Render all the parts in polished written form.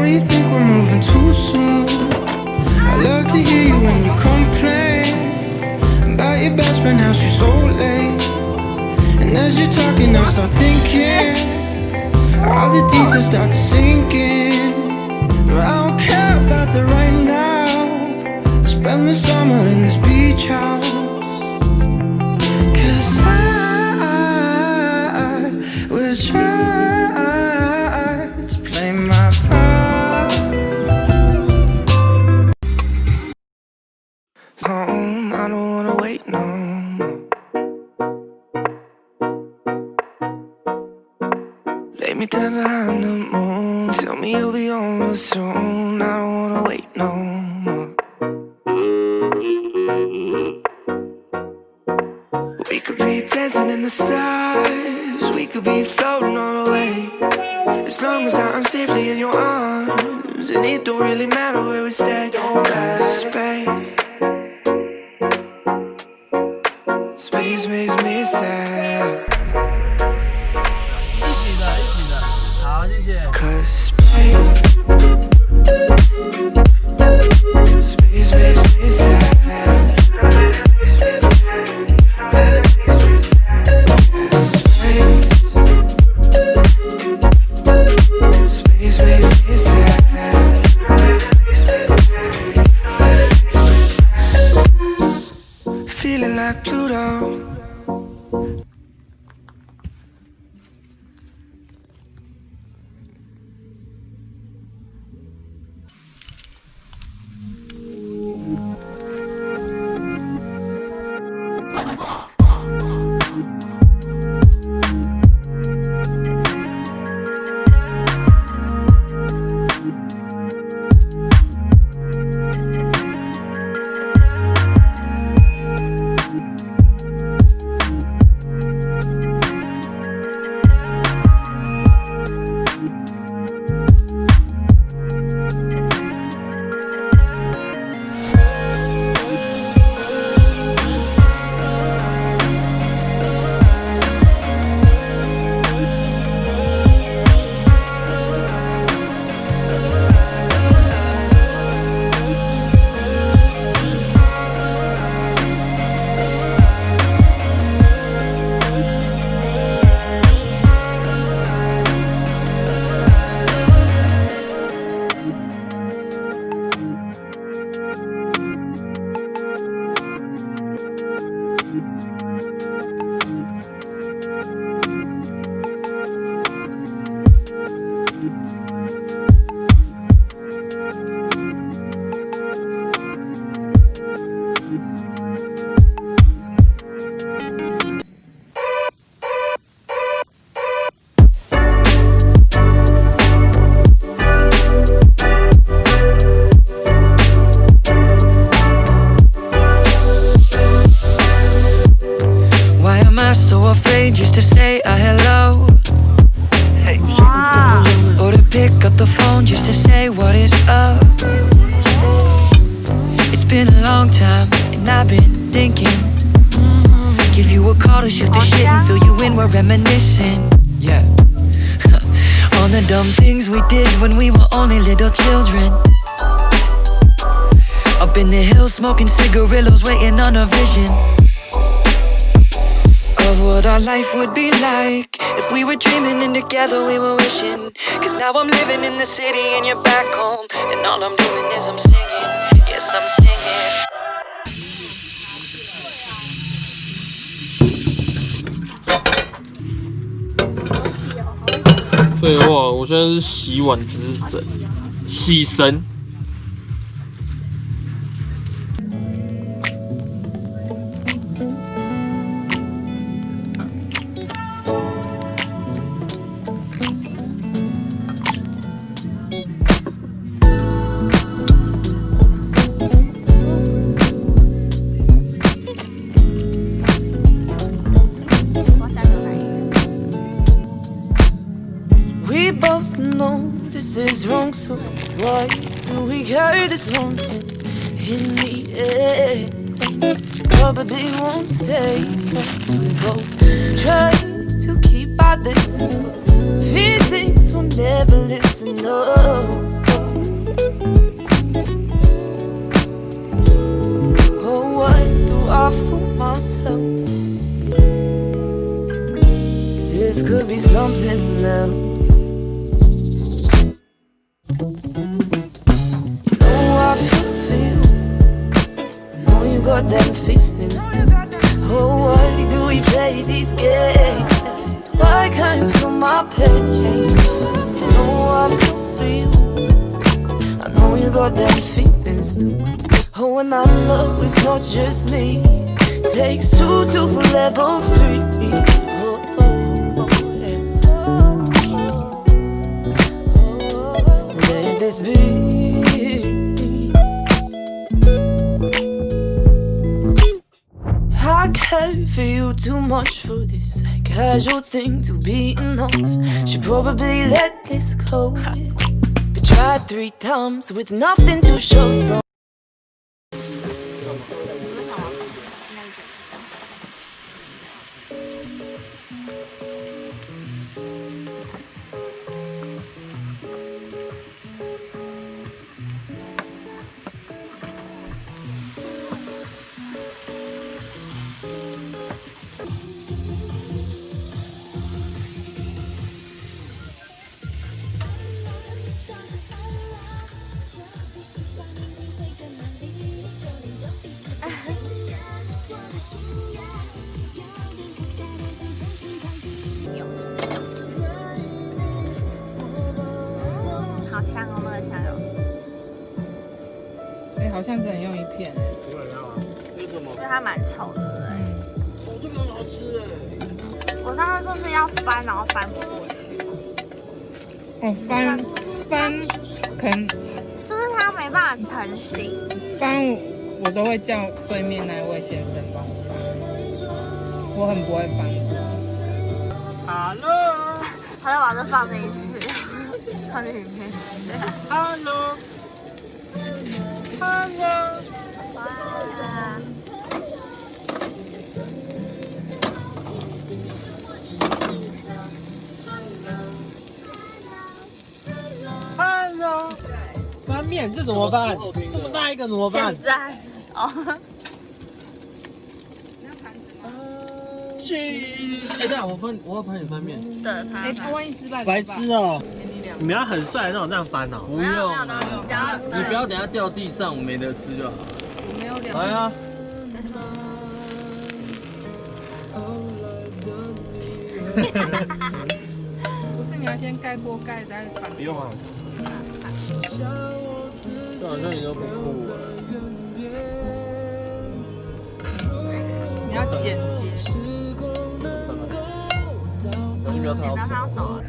you think we're moving too soon. I love to hear you when you complain about your best friend, how she's so late. And as you're talking, I start thinking, all the details start to sink in. But I don't care about the right now. Spend the summer in this beach house. 'Cause I will try to play my part. Home, I don't wanna wait no more. Lay me down behind the moon. Tell me you'll be on real soon. I don't wanna wait no more. We could be dancing in the stars. We could be floating on away. As long as I'm safely in your arms, and it don't really matter where we stay. 'Cause space makes me sad. 一起的，好，谢谢。 'Cause space makes me sad. Space makes me sad. Feeling like Pluto. Just to say a hello, or to pick up the phone just to say what is up. It's been a long time and I've been thinking, give you a call to shoot the shit and fill you in, we're reminiscing. Yeah. On the dumb things we did when we were only little children. Up in the hills smoking cigarillos, waiting on a vision of what our life would be like if we were dreaming and together we were wishing. 'Cause now I'm living in the city and you're back home, and all I'm doing is I'm singing. Yes, I'm singing. 废话，我现在是洗碗之神，洗神。We both know this is wrong, so why do we carry this longing in the air? Probably won't stay friends. We both try to keep our distance, but feelings will never listen. No, I fool myself. This could be something else. You know I feel. Know you got them feelings too. Oh, why do we play these games? Why can't you feel my pain? You know I feel. I know you got them feelings too. Oh, when I love, it's not just me. Takes two to for level 3. Let this be. I care for you too much for this casual thing to be enough. Should probably let this go. But tried 3 times with nothing to show. So好香哦，那个香油。哎，好像只能用一片哎。为什么？因为它蛮臭的，对不对？这个很好吃哎。我上次就是要翻，然后翻不过去。哦，翻，可能就是它没办法成型。翻，我都会叫对面那位先生帮我翻，我很不会翻。Hello， 他就把这放进去，放进里面。Hello， 哇！翻面这怎么办？这么大一个怎么办？现在哦，去！哎，对啊，我要帮你翻面。对，哎，他万一失败，白痴哦！你们要很帅的那种这样翻哦。不用，只要你不要等下掉地上，我没得吃就好。我没有两。来啊！不是，你要先盖锅盖再翻。不用啊。这好像一个不酷啊。你要简洁。再来。先不要掏手。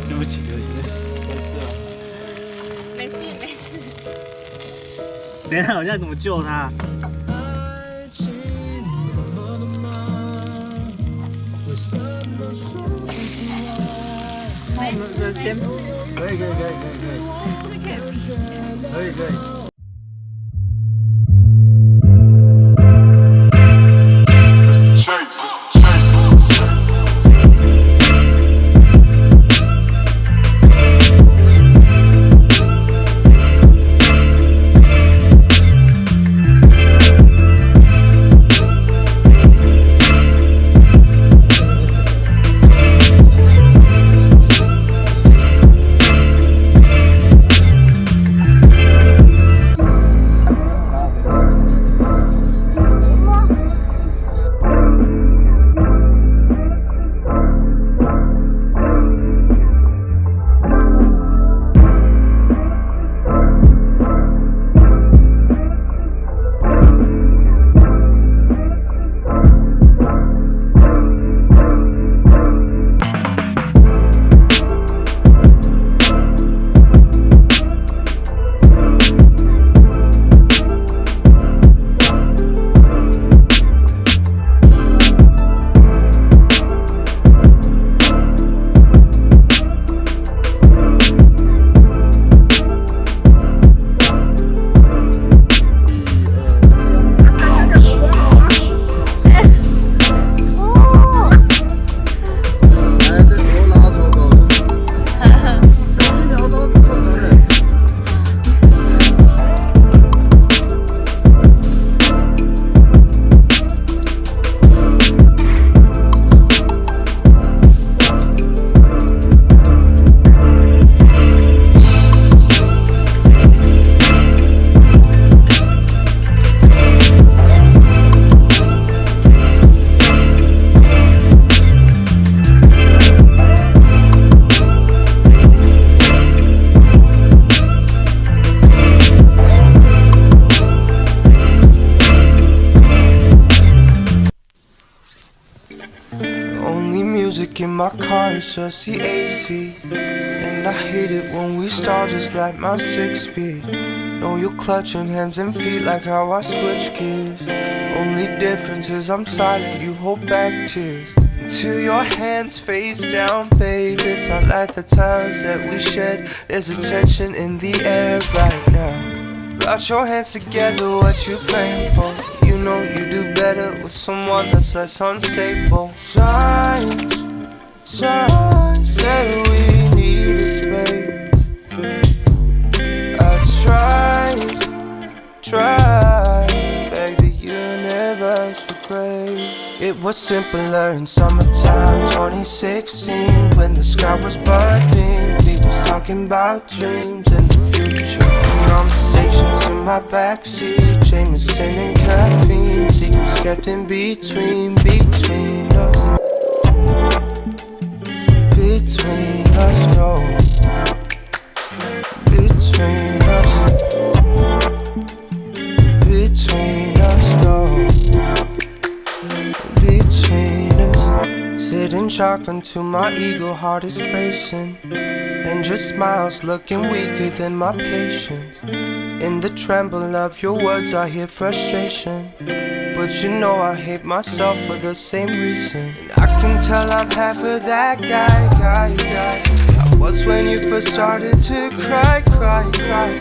对不起，没事。没事。等一下，我现在怎么救他？那我们的肩膀可以。可以。music in my car, it's just the AC. And I hate it when we start just like my 6-speed. Know you're clutching hands and feet like how I switch gears. Only difference is I'm silent, you hold back tears. Until your hands face down, babe. It's not like the times that we shed. There's a tension in the air right now. Put your hands together, what you praying for? You know you do better with someone that's less unstable. Signs say we needed space. I tried to beg the universe for grace. It was simpler in summertime 2016, when the sky was burning. We was talking about dreams and the future. Conversations in my backseat, Jameson and caffeine. Secrets kept in between us. Between us, no. Between us. Between us, no. Between us. Sitting chalk until my ego heart is racing. And your smiles looking weaker than my patience. In the tremble of your words I hear frustration. But you know I hate myself for the same reason. And I can tell I'm half of that guy. I was when you first started to cry. I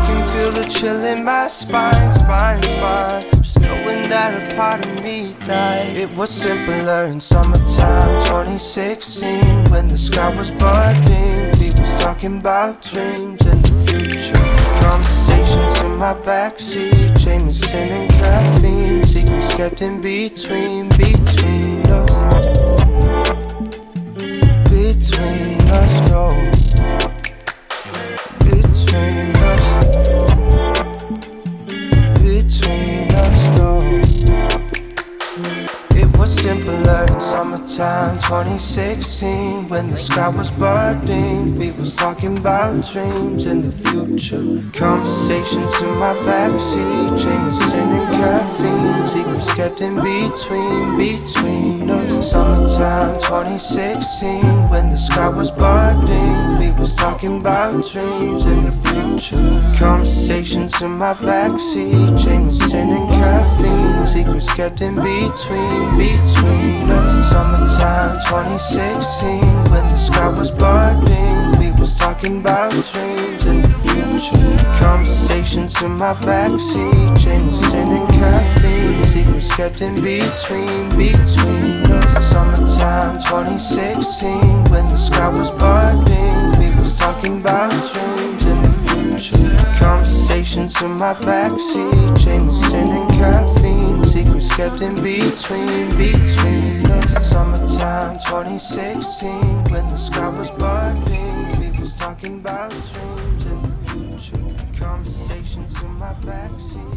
can feel the chill in my spine. Just knowing that a part of me died. It was simpler in summertime 2016, when the sky was burning. We was talking about dreams and the future. Conversations in my backseat, Jameson and caffeine. Secrets kept in between us. Between us, no. Between us. Between us, no. It was simpler in summertime 2016, when the sky was burning. We was talking about dreams and the future. Conversations in my backseat, Jameson and caffeine. Secrets kept in between us. Summertime 2016, when the sky was burning. We was talking about dreams and the future. Conversations in my backseat, Jameson and caffeine. Secrets kept in between us. Summertime 2016, when the sky was burning. We was talking about dreams and the future. Conversations in my backseat, Jameson and caffeine. Secrets kept in between us. Summertime 2016, when the sky was burning. We was talking about dreams and the future. Conversations in my backseat, Jameson and caffeine. Secrets kept in between us. Summertime 2016, when the sky was burning. We was talking about dreams and the future. Conversations in my backseat.